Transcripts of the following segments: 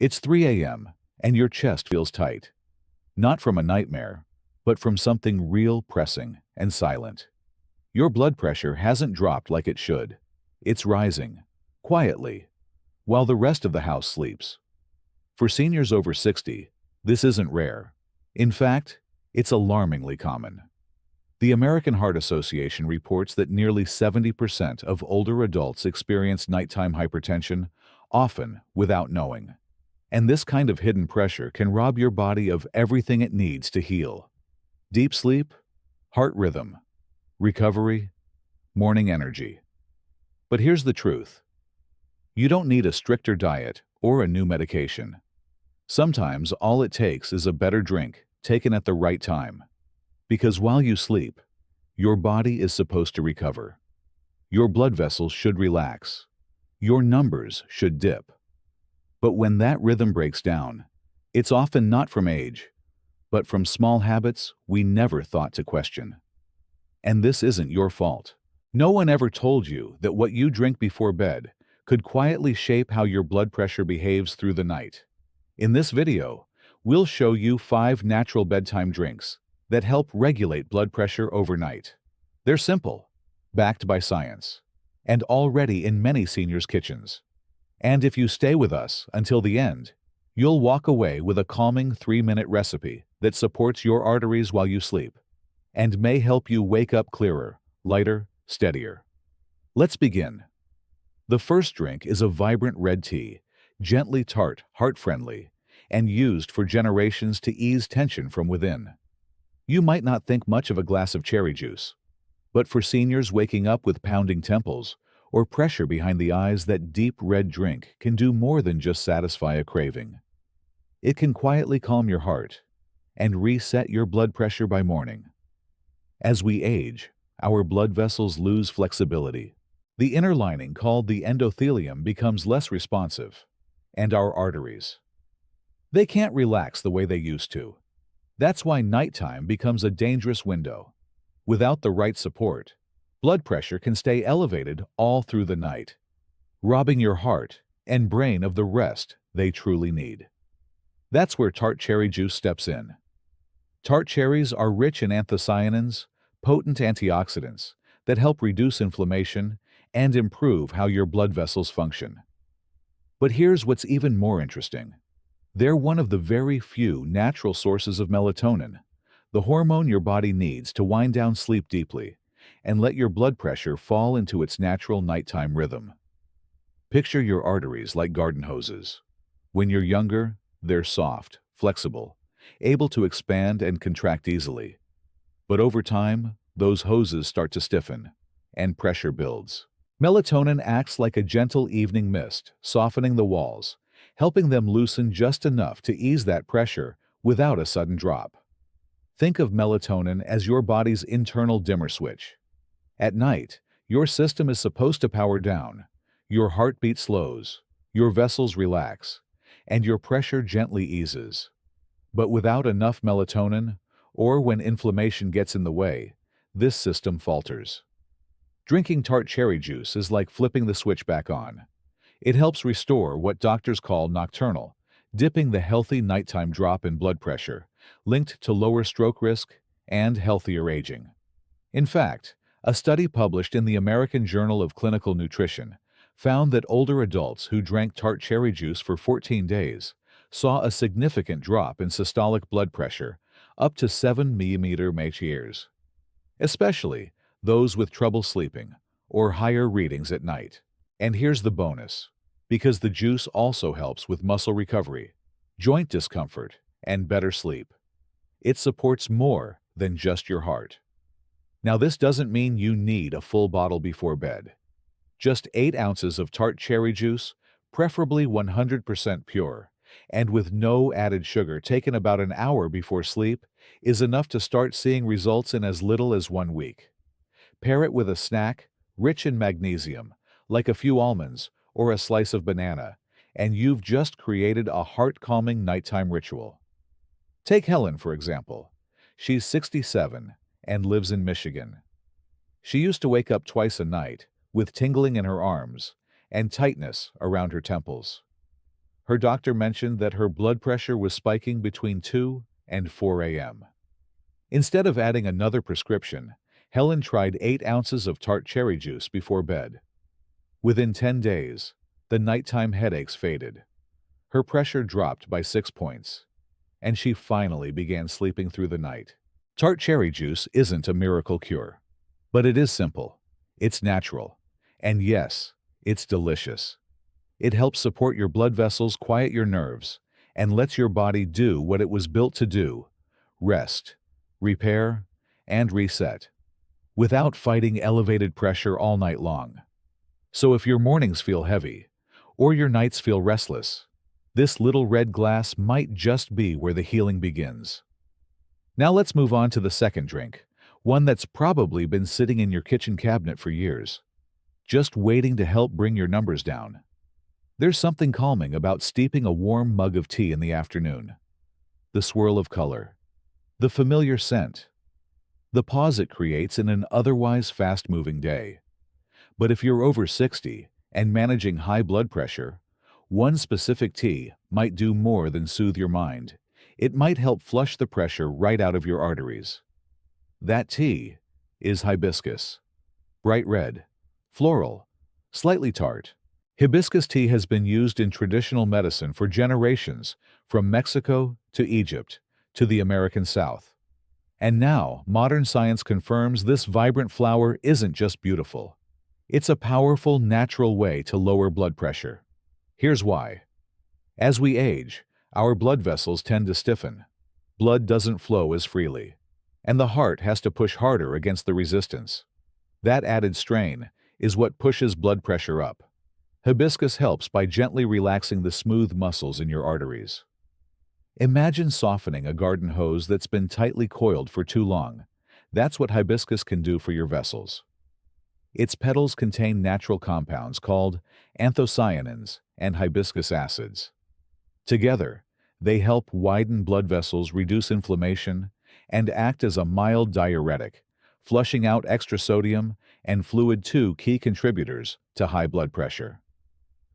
It's 3 a.m., and your chest feels tight. Not from a nightmare, but from something real, pressing, and silent. Your blood pressure hasn't dropped like it should. It's rising, quietly, while the rest of the house sleeps. For seniors over 60, this isn't rare. In fact, it's alarmingly common. The American Heart Association reports that nearly 70% of older adults experience nighttime hypertension, often without knowing. And this kind of hidden pressure can rob your body of everything it needs to heal. Deep sleep, heart rhythm, recovery, morning energy. But here's the truth. You don't need a stricter diet or a new medication. Sometimes all it takes is a better drink taken at the right time. Because while you sleep, your body is supposed to recover. Your blood vessels should relax. Your numbers should dip. But when that rhythm breaks down, it's often not from age, but from small habits we never thought to question. And this isn't your fault. No one ever told you that what you drink before bed could quietly shape how your blood pressure behaves through the night. In this video, we'll show you 5 natural bedtime drinks that help regulate blood pressure overnight. They're simple, backed by science, and already in many seniors' kitchens. And if you stay with us until the end, you'll walk away with a calming 3-minute recipe that supports your arteries while you sleep and may help you wake up clearer, lighter, steadier. Let's begin. The first drink is a vibrant red tea, gently tart, heart-friendly, and used for generations to ease tension from within. You might not think much of a glass of cherry juice, but for seniors waking up with pounding temples or pressure behind the eyes, that deep red drink can do more than just satisfy a craving. It can quietly calm your heart and reset your blood pressure by morning. As we age, our blood vessels lose flexibility. The inner lining, called the endothelium, becomes less responsive, and our arteries, they can't relax the way they used to. That's why nighttime becomes a dangerous window. Without the right support, blood pressure can stay elevated all through the night, robbing your heart and brain of the rest they truly need. That's where tart cherry juice steps in. Tart cherries are rich in anthocyanins, potent antioxidants that help reduce inflammation and improve how your blood vessels function. But here's what's even more interesting. They're one of the very few natural sources of melatonin, the hormone your body needs to wind down sleep deeply and let your blood pressure fall into its natural nighttime rhythm. Picture your arteries like garden hoses. When you're younger, they're soft, flexible, able to expand and contract easily. But over time, those hoses start to stiffen, and pressure builds. Melatonin acts like a gentle evening mist, softening the walls, helping them loosen just enough to ease that pressure without a sudden drop. Think of melatonin as your body's internal dimmer switch. At night, your system is supposed to power down, your heartbeat slows, your vessels relax, and your pressure gently eases. But without enough melatonin, or when inflammation gets in the way, this system falters. Drinking tart cherry juice is like flipping the switch back on. It helps restore what doctors call nocturnal, dipping the healthy nighttime drop in blood pressure, linked to lower stroke risk and healthier aging. In fact, a study published in the American Journal of Clinical Nutrition found that older adults who drank tart cherry juice for 14 days saw a significant drop in systolic blood pressure, up to 7 mmHg, especially those with trouble sleeping or higher readings at night. And here's the bonus. Because the juice also helps with muscle recovery, joint discomfort, and better sleep. It supports more than just your heart. Now, this doesn't mean you need a full bottle before bed. Just 8 ounces of tart cherry juice, preferably 100% pure, and with no added sugar, taken about an hour before sleep, is enough to start seeing results in as little as 1 week. Pair it with a snack rich in magnesium, like a few almonds or a slice of banana, and you've just created a heart-calming nighttime ritual. Take Helen, for example. She's 67 and lives in Michigan. She used to wake up twice a night with tingling in her arms and tightness around her temples. Her doctor mentioned that her blood pressure was spiking between 2 and 4 a.m. Instead of adding another prescription, Helen tried 8 ounces of tart cherry juice before bed. Within 10 days, the nighttime headaches faded. Her pressure dropped by 6 points, and she finally began sleeping through the night. Tart cherry juice isn't a miracle cure, but it is simple, it's natural, and yes, it's delicious. It helps support your blood vessels, quiet your nerves, and lets your body do what it was built to do: rest, repair, and reset, without fighting elevated pressure all night long. So if your mornings feel heavy, or your nights feel restless, this little red glass might just be where the healing begins. Now let's move on to the second drink, one that's probably been sitting in your kitchen cabinet for years, just waiting to help bring your numbers down. There's something calming about steeping a warm mug of tea in the afternoon. The swirl of color, the familiar scent, the pause it creates in an otherwise fast-moving day. But if you're over 60 and managing high blood pressure, one specific tea might do more than soothe your mind. It might help flush the pressure right out of your arteries. That tea is hibiscus. Bright red, floral, slightly tart. Hibiscus tea has been used in traditional medicine for generations, from Mexico to Egypt to the American South. And now, modern science confirms this vibrant flower isn't just beautiful. It's a powerful, natural way to lower blood pressure. Here's why. As we age, our blood vessels tend to stiffen. Blood doesn't flow as freely, and the heart has to push harder against the resistance. That added strain is what pushes blood pressure up. Hibiscus helps by gently relaxing the smooth muscles in your arteries. Imagine softening a garden hose that's been tightly coiled for too long. That's what hibiscus can do for your vessels. Its petals contain natural compounds called anthocyanins and hibiscus acids. Together, they help widen blood vessels, reduce inflammation, and act as a mild diuretic, flushing out extra sodium and fluid, two key contributors to high blood pressure.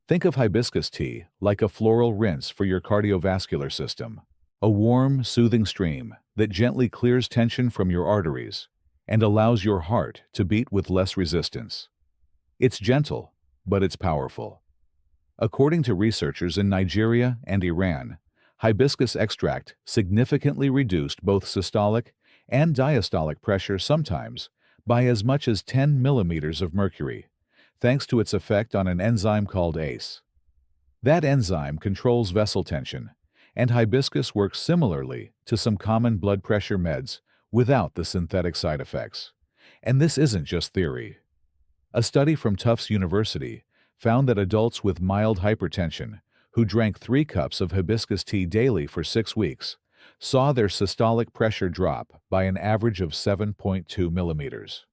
Think of hibiscus tea like a floral rinse for your cardiovascular system, a warm, soothing stream that gently clears tension from your arteries and allows your heart to beat with less resistance. It's gentle, but it's powerful. According to researchers in Nigeria and Iran, hibiscus extract significantly reduced both systolic and diastolic pressure, sometimes by as much as 10 millimeters of mercury, thanks to its effect on an enzyme called ACE. That enzyme controls vessel tension, and hibiscus works similarly to some common blood pressure meds without the synthetic side effects. And this isn't just theory. A study from Tufts University found that adults with mild hypertension who drank 3 cups of hibiscus tea daily for 6 weeks saw their systolic pressure drop by an average of 7.2 millimeters.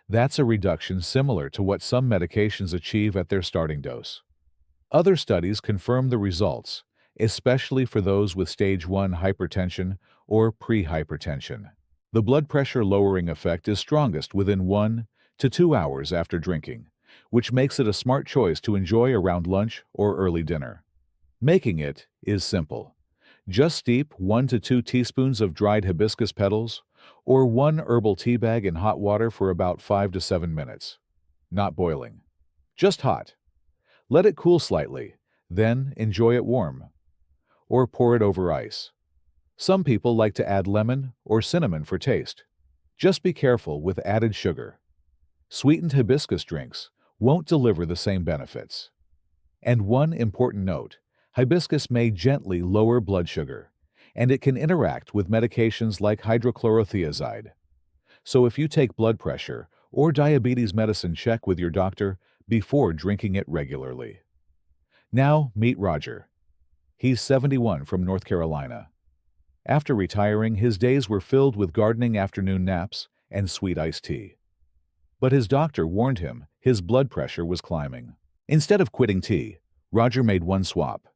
That's a reduction similar to what some medications achieve at their starting dose. Other studies confirm the results, especially for those with stage 1 hypertension or pre-hypertension. The blood pressure lowering effect is strongest within 1 to 2 hours after drinking, which makes it a smart choice to enjoy around lunch or early dinner. Making it is simple. Just steep 1 to 2 teaspoons of dried hibiscus petals or 1 herbal tea bag in hot water for about 5 to 7 minutes. Not boiling, just hot. Let it cool slightly, then enjoy it warm. Or pour it over ice. Some people like to add lemon or cinnamon for taste. Just be careful with added sugar. Sweetened hibiscus drinks won't deliver the same benefits. And one important note, hibiscus may gently lower blood sugar, and it can interact with medications like hydrochlorothiazide. So if you take blood pressure or diabetes medicine, check with your doctor before drinking it regularly. Now meet Roger. He's 71 from North Carolina. After retiring, his days were filled with gardening, afternoon naps, and sweet iced tea. But his doctor warned him his blood pressure was climbing. Instead of quitting tea, Roger made one swap.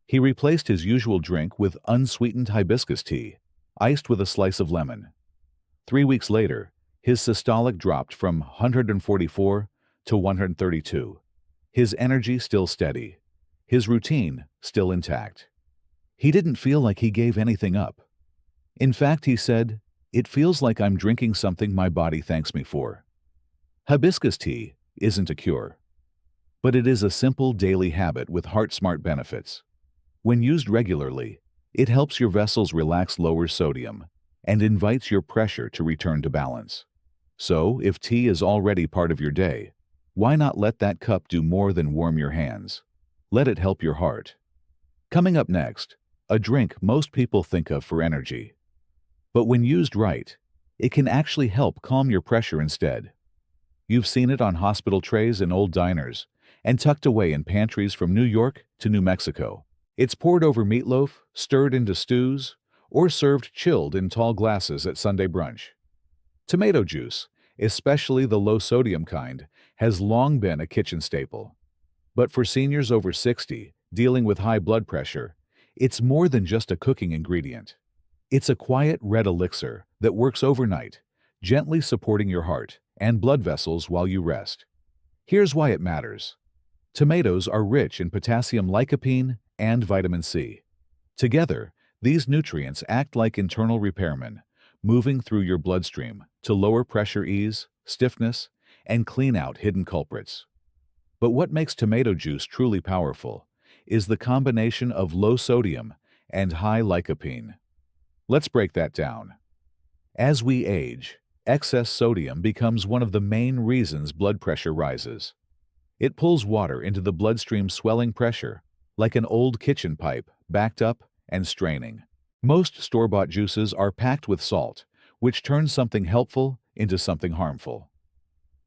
He replaced his usual drink with unsweetened hibiscus tea, iced with a slice of lemon. 3 weeks later, his systolic dropped from 144 to 132. His energy still steady. his routine still intact. He didn't feel like he gave anything up. In fact, he said, "It feels like I'm drinking something my body thanks me for." Hibiscus tea isn't a cure, but it is a simple daily habit with heart-smart benefits. When used regularly, it helps your vessels relax, lowers sodium, and invites your pressure to return to balance. So, if tea is already part of your day, why not let that cup do more than warm your hands? Let it help your heart. Coming up next, a drink most people think of for energy. But when used right, it can actually help calm your pressure instead. You've seen it on hospital trays in old diners and tucked away in pantries from New York to New Mexico. It's poured over meatloaf, stirred into stews, or served chilled in tall glasses at Sunday brunch. Tomato juice, especially the low-sodium kind, has long been a kitchen staple. But for seniors over 60 dealing with high blood pressure, it's more than just a cooking ingredient. It's a quiet red elixir that works overnight, gently supporting your heart and blood vessels while you rest. Here's why it matters. Tomatoes are rich in potassium, lycopene, and vitamin C. Together, these nutrients act like internal repairmen, moving through your bloodstream to lower pressure, ease stiffness, and clean out hidden culprits. But what makes tomato juice truly powerful is the combination of low sodium and high lycopene. Let's break that down. As we age, excess sodium becomes one of the main reasons blood pressure rises. It pulls water into the bloodstream, swelling pressure, like an old kitchen pipe, backed up and straining. Most store-bought juices are packed with salt, which turns something helpful into something harmful.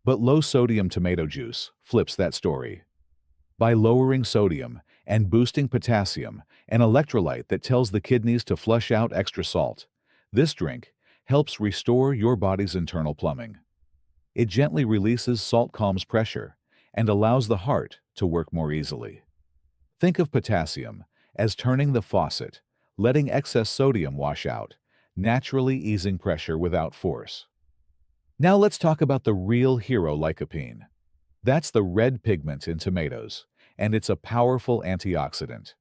But low-sodium tomato juice flips that story. By lowering sodium and boosting potassium, an electrolyte that tells the kidneys to flush out extra salt, this drink helps restore your body's internal plumbing. It gently releases salt, calms pressure, and allows the heart to work more easily. Think of potassium as turning the faucet, letting excess sodium wash out, naturally easing pressure without force. Now let's talk about the real hero, lycopene. That's the red pigment in tomatoes, and it's a powerful antioxidant.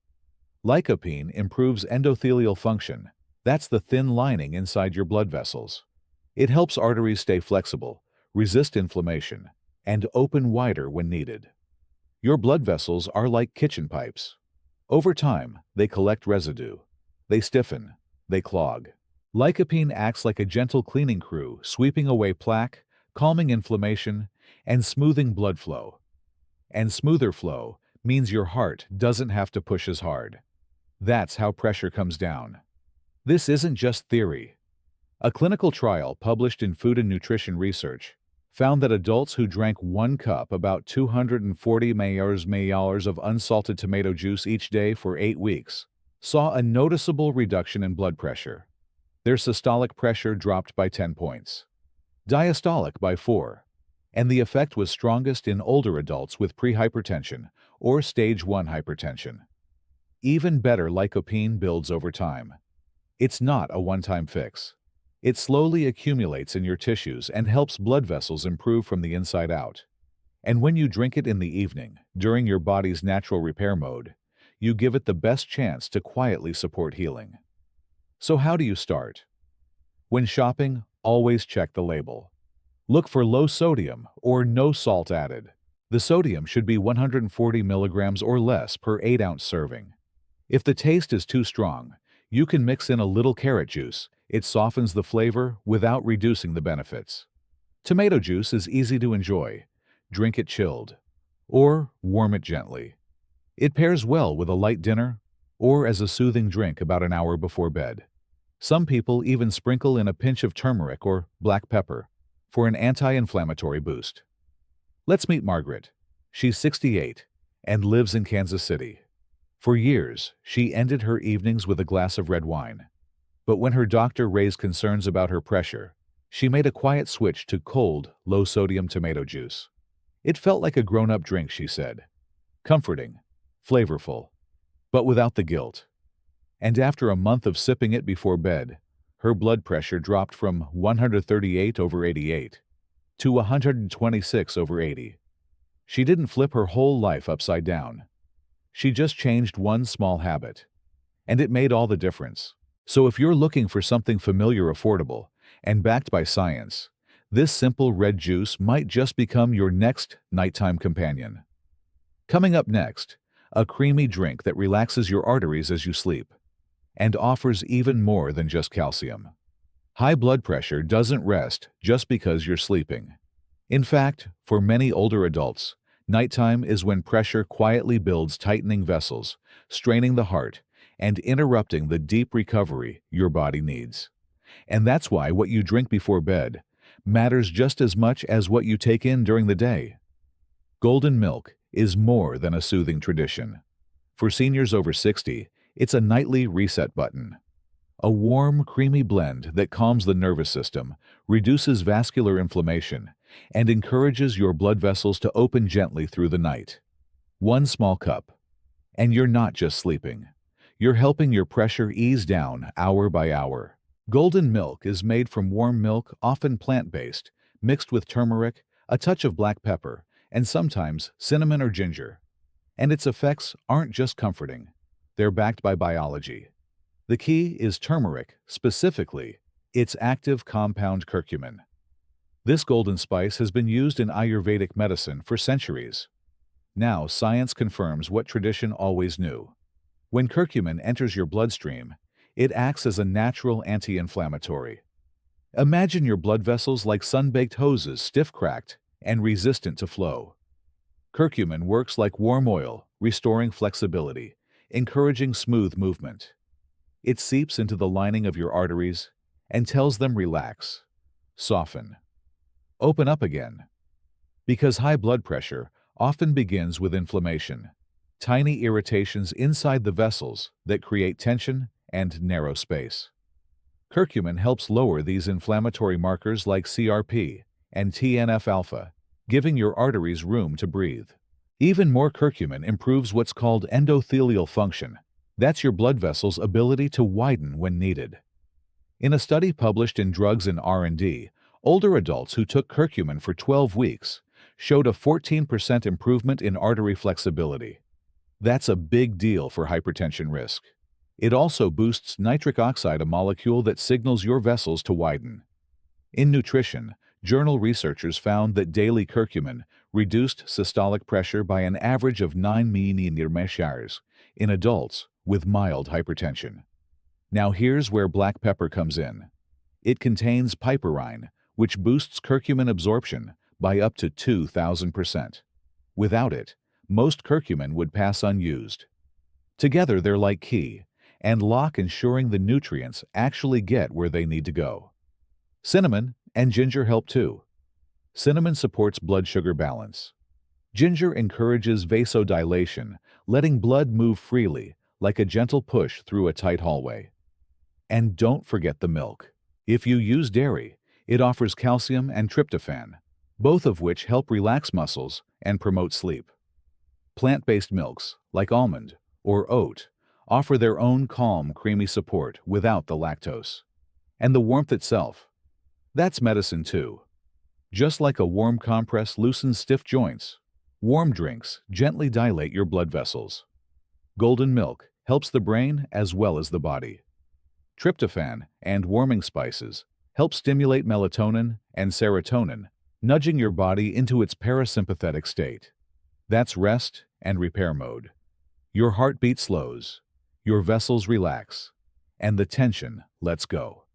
Lycopene improves endothelial function. That's the thin lining inside your blood vessels. It helps arteries stay flexible, resist inflammation, and open wider when needed. Your blood vessels are like kitchen pipes. Over time, they collect residue. They stiffen. They clog. Lycopene acts like a gentle cleaning crew, sweeping away plaque, calming inflammation, and smoothing blood flow. And smoother flow means your heart doesn't have to push as hard. That's how pressure comes down. This isn't just theory. A clinical trial published in Food and Nutrition Research found that adults who drank 1 cup, about 240 milliliters of unsalted tomato juice each day for 8 weeks, saw a noticeable reduction in blood pressure. Their systolic pressure dropped by 10 points, diastolic by 4, and the effect was strongest in older adults with pre-hypertension or stage 1 hypertension. Even better, lycopene builds over time. It's not a one-time fix. It slowly accumulates in your tissues and helps blood vessels improve from the inside out. And when you drink it in the evening, during your body's natural repair mode, you give it the best chance to quietly support healing. So how do you start? When shopping, always check the label. Look for low sodium or no salt added. The sodium should be 140 milligrams or less per 8-ounce serving. If the taste is too strong, you can mix in a little carrot juice. It softens the flavor without reducing the benefits. Tomato juice is easy to enjoy. Drink it chilled, or warm it gently. It pairs well with a light dinner or as a soothing drink about an hour before bed. Some people even sprinkle in a pinch of turmeric or black pepper for an anti-inflammatory boost. Let's meet Margaret. She's 68 and lives in Kansas City. For years, she ended her evenings with a glass of red wine. But when her doctor raised concerns about her pressure, she made a quiet switch to cold, low-sodium tomato juice. It felt like a grown-up drink, she said. Comforting, flavorful, but without the guilt. And after a month of sipping it before bed, her blood pressure dropped from 138/88 to 126/80. She didn't flip her whole life upside down. She just changed one small habit. And it made all the difference. So if you're looking for something familiar, affordable, and backed by science, this simple red juice might just become your next nighttime companion. Coming up next, a creamy drink that relaxes your arteries as you sleep and offers even more than just calcium. High blood pressure doesn't rest just because you're sleeping. In fact, for many older adults, nighttime is when pressure quietly builds, tightening vessels, straining the heart, and interrupting the deep recovery your body needs. And that's why what you drink before bed matters just as much as what you take in during the day. Golden milk is more than a soothing tradition. For seniors over 60, it's a nightly reset button. A warm, creamy blend that calms the nervous system, reduces vascular inflammation, and encourages your blood vessels to open gently through the night. One small cup, and you're not just sleeping. You're helping your pressure ease down hour by hour. Golden milk is made from warm milk, often plant-based, mixed with turmeric, a touch of black pepper, and sometimes cinnamon or ginger. And its effects aren't just comforting. They're backed by biology. The key is turmeric, specifically its active compound curcumin. This golden spice has been used in Ayurvedic medicine for centuries. Now science confirms what tradition always knew. When curcumin enters your bloodstream, it acts as a natural anti-inflammatory. Imagine your blood vessels like sun-baked hoses, stiff-cracked and resistant to flow. Curcumin works like warm oil, restoring flexibility, encouraging smooth movement. It seeps into the lining of your arteries and tells them relax, soften, open up again. Because high blood pressure often begins with inflammation, tiny irritations inside the vessels that create tension and narrow space. Curcumin helps lower these inflammatory markers like CRP and TNF-alpha, giving your arteries room to breathe. Even more, curcumin improves what's called endothelial function. That's your blood vessels' ability to widen when needed. In a study published in Drugs and R&D, older adults who took curcumin for 12 weeks showed a 14% improvement in artery flexibility. That's a big deal for hypertension risk. It also boosts nitric oxide, a molecule that signals your vessels to widen. In nutrition, journal researchers found that daily curcumin reduced systolic pressure by an average of 9 mmHg in adults with mild hypertension. Now here's where black pepper comes in. It contains piperine, which boosts curcumin absorption by up to 2,000%. Without it, most curcumin would pass unused. Together they're like key and lock, ensuring the nutrients actually get where they need to go. Cinnamon and ginger help too. Cinnamon supports blood sugar balance. Ginger encourages vasodilation, letting blood move freely, like a gentle push through a tight hallway. And don't forget the milk. If you use dairy, it offers calcium and tryptophan, both of which help relax muscles and promote sleep. Plant-based milks, like almond or oat, offer their own calm, creamy support without the lactose. And the warmth itself, that's medicine too. Just like a warm compress loosens stiff joints, warm drinks gently dilate your blood vessels. Golden milk helps the brain as well as the body. Tryptophan and warming spices help stimulate melatonin and serotonin, nudging your body into its parasympathetic state. That's rest and repair mode. Your heartbeat slows, your vessels relax, and the tension lets go.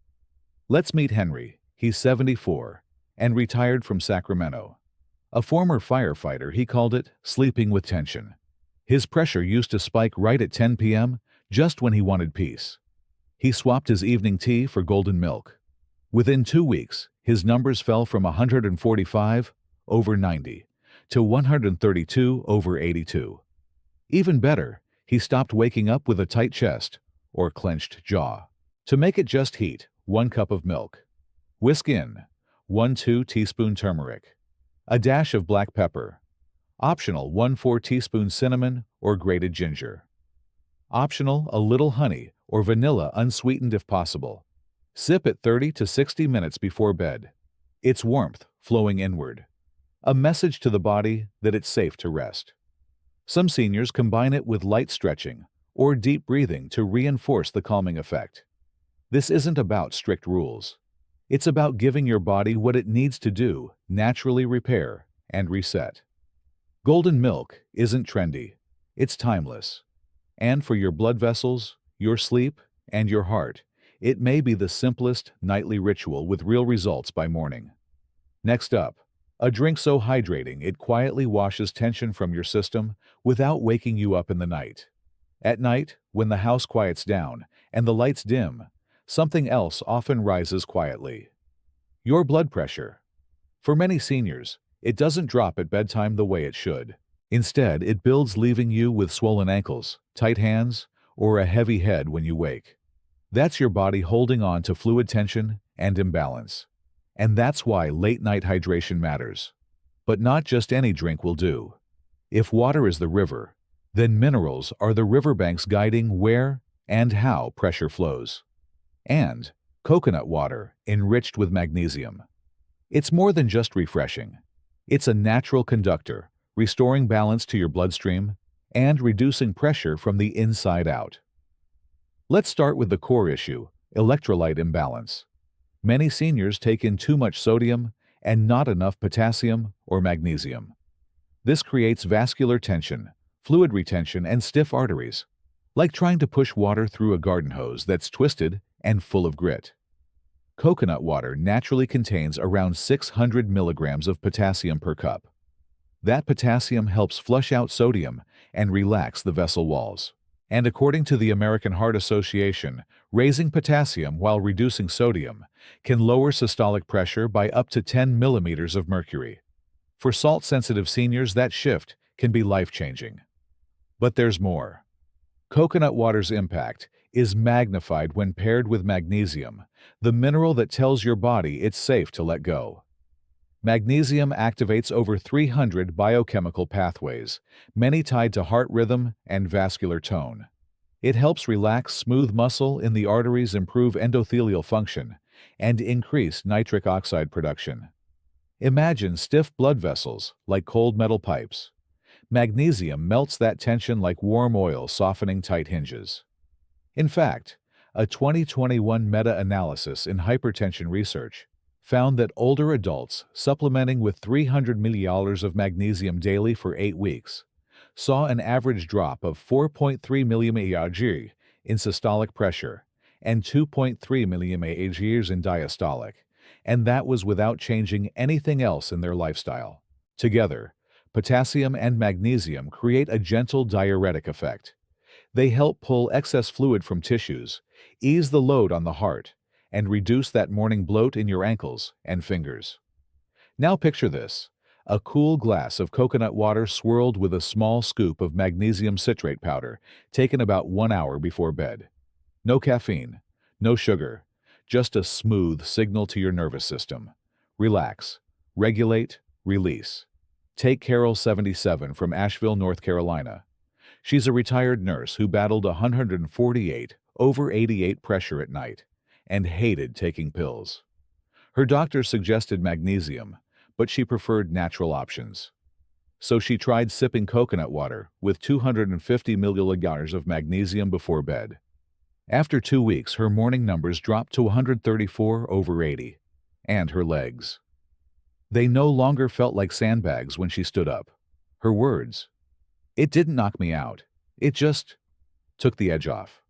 Let's meet Henry. He's 74 and retired from Sacramento. A former firefighter, he called it sleeping with tension. His pressure used to spike right at 10 p.m., just when he wanted peace. He swapped his evening tea for golden milk. Within 2 weeks, his numbers fell from 145 over 90 to 132 over 82. Even better, he stopped waking up with a tight chest or clenched jaw. To make it just heat, 1 cup of milk. Whisk in 1-2 teaspoon turmeric, a dash of black pepper. Optional 1/4 teaspoon cinnamon or grated ginger. Optional a little honey or vanilla, unsweetened if possible. Sip at 30 to 60 minutes before bed. It's warmth flowing inward. A message to the body that it's safe to rest. Some seniors combine it with light stretching or deep breathing to reinforce the calming effect. This isn't about strict rules. It's about giving your body what it needs to do, naturally repair and reset. Golden milk isn't trendy. It's timeless. And for your blood vessels, your sleep, and your heart, it may be the simplest nightly ritual with real results by morning. Next up, a drink so hydrating it quietly washes tension from your system without waking you up in the night. At night, when the house quiets down and the lights dim, something else often rises quietly. Your blood pressure. For many seniors, it doesn't drop at bedtime the way it should. Instead, it builds, leaving you with swollen ankles, tight hands, or a heavy head when you wake. That's your body holding on to fluid tension and imbalance. And that's why late-night hydration matters. But not just any drink will do. If water is the river, then minerals are the riverbanks guiding where and how pressure flows. And coconut water enriched with magnesium. It's more than just refreshing. It's a natural conductor, restoring balance to your bloodstream and reducing pressure from the inside out. Let's start with the core issue, electrolyte imbalance. Many seniors take in too much sodium and not enough potassium or magnesium. This creates vascular tension, fluid retention, and stiff arteries, like trying to push water through a garden hose that's twisted and full of grit. Coconut water naturally contains around 600 milligrams of potassium per cup. That potassium helps flush out sodium and relax the vessel walls. And according to the American Heart Association, raising potassium while reducing sodium can lower systolic pressure by up to 10 millimeters of mercury. For salt-sensitive seniors, that shift can be life-changing. But there's more. Coconut water's impact is magnified when paired with magnesium, the mineral that tells your body it's safe to let go. Magnesium activates over 300 biochemical pathways, many tied to heart rhythm and vascular tone. It helps relax smooth muscle in the arteries, improve endothelial function, and increase nitric oxide production. Imagine stiff blood vessels like cold metal pipes. Magnesium melts that tension like warm oil, softening tight hinges. In fact, a 2021 meta-analysis in hypertension research found that older adults supplementing with 300 milliliters of magnesium daily for 8 weeks saw an average drop of 4.3 mmHg in systolic pressure and 2.3 mmHg in diastolic, and that was without changing anything else in their lifestyle. Together, potassium and magnesium create a gentle diuretic effect. They help pull excess fluid from tissues, ease the load on the heart, and reduce that morning bloat in your ankles and fingers. Now picture this: a cool glass of coconut water swirled with a small scoop of magnesium citrate powder, taken about 1 hour before bed. No caffeine, no sugar, just a smooth signal to your nervous system. Relax, regulate, release. Take Carol, 77, from Asheville, North Carolina. She's a retired nurse who battled 148/88 pressure at night and hated taking pills. Her doctor suggested magnesium, but she preferred natural options. So she tried sipping coconut water with 250 milliliters of magnesium before bed. After 2 weeks, her morning numbers dropped to 134/80, and her legs. They no longer felt like sandbags when she stood up. Her words: "It didn't knock me out. It just took the edge off."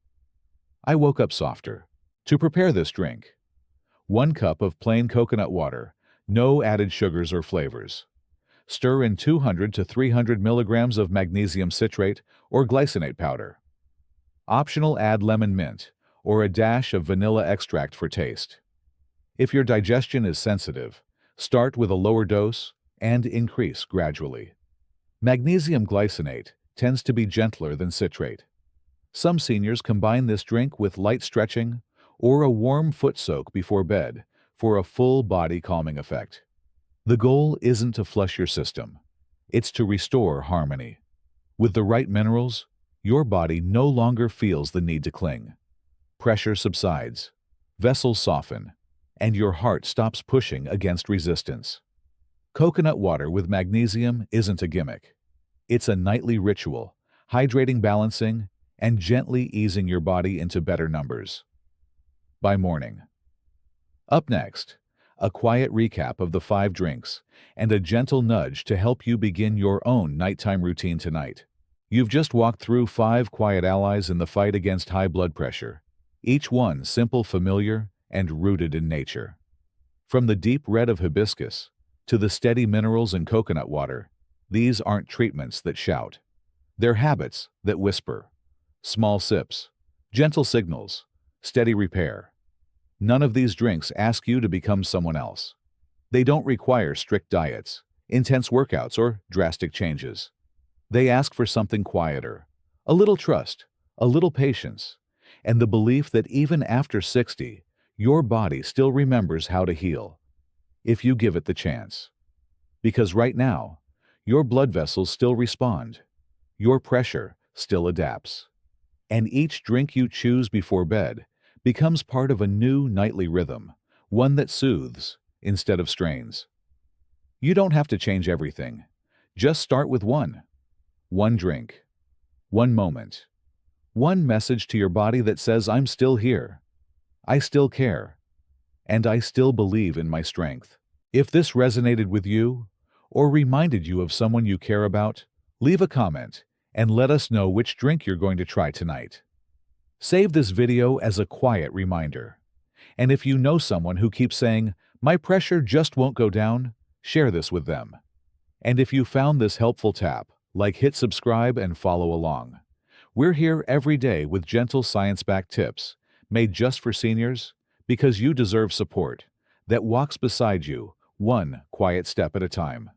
I woke up softer. To prepare this drink: 1 cup of plain coconut water, no added sugars or flavors. Stir in 200 to 300 milligrams of magnesium citrate or glycinate powder. Optional, add lemon mint or a dash of vanilla extract for taste. If your digestion is sensitive, start with a lower dose and increase gradually. Magnesium glycinate tends to be gentler than citrate. Some seniors combine this drink with light stretching or a warm foot soak before bed for a full body calming effect. The goal isn't to flush your system. It's to restore harmony. With the right minerals, your body no longer feels the need to cling. Pressure subsides, vessels soften, and your heart stops pushing against resistance. Coconut water with magnesium isn't a gimmick. It's a nightly ritual, hydrating, balancing, and gently easing your body into better numbers. By morning. Up next, a quiet recap of the 5 drinks and a gentle nudge to help you begin your own nighttime routine tonight. You've just walked through 5 quiet allies in the fight against high blood pressure, each one simple, familiar, and rooted in nature. From the deep red of hibiscus to the steady minerals in coconut water, these aren't treatments that shout. They're habits that whisper. Small sips, gentle signals, steady repair. None of these drinks ask you to become someone else. They don't require strict diets, intense workouts, or drastic changes. They ask for something quieter, a little trust, a little patience, and the belief that even after 60, your body still remembers how to heal, if you give it the chance. Because right now, your blood vessels still respond, your pressure still adapts, and each drink you choose before bed becomes part of a new nightly rhythm, one that soothes instead of strains. You don't have to change everything. Just start with one drink, one moment, one message to your body that says, I'm still here, I still care, and I still believe in my strength. If this resonated with you, or reminded you of someone you care about, leave a comment and let us know which drink you're going to try tonight. Save this video as a quiet reminder. And if you know someone who keeps saying, my pressure just won't go down, share this with them. And if you found this helpful, hit subscribe and follow along. We're here every day with gentle science-backed tips, made just for seniors, because you deserve support that walks beside you, one quiet step at a time.